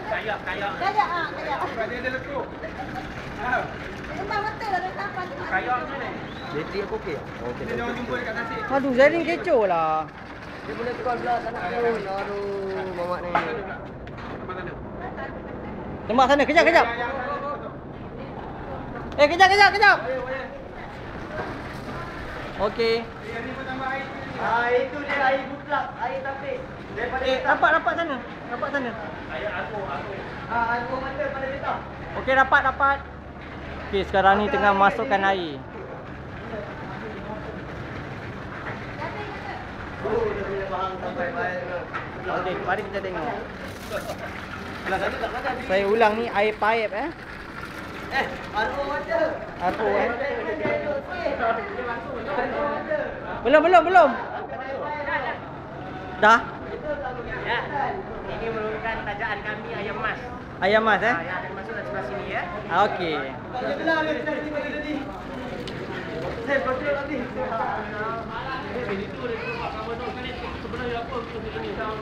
Kayak. Kayak kayak. Dia ada lekuk. Memang betul ada kapal. Kayak ni. Jadi aku okey. Okey. Dia jangan jumpa dekat nasi. Aduh, jadi kecoh lah. Dia boleh tukar belah tak nak tahu. Aduh, mamak ni. Tembak sana, kejap. Kejap. Okey. Itu dia air mutlak, air tapis. Daripada Rapat sana. Ayat aku. air mata pada kita. Okey, rapat. Okey, sekarang ni tengah masukkan air. Dia punya bahang sampai baik. Okey, mari kita tengok. Belah satu tak ada. Saya ulang ni air paip RO ada. RO Belum. Dah? Ya. Ini merupakan tajaan kami ayam mas. Ayam mas Yang akan masuk dari sebelah sini ya. Okey. Dia belah dia tadi tadi. Saya betul tadi. Ini tu dia buat kawan tu kan sebenarnya apa untuk ini tahu.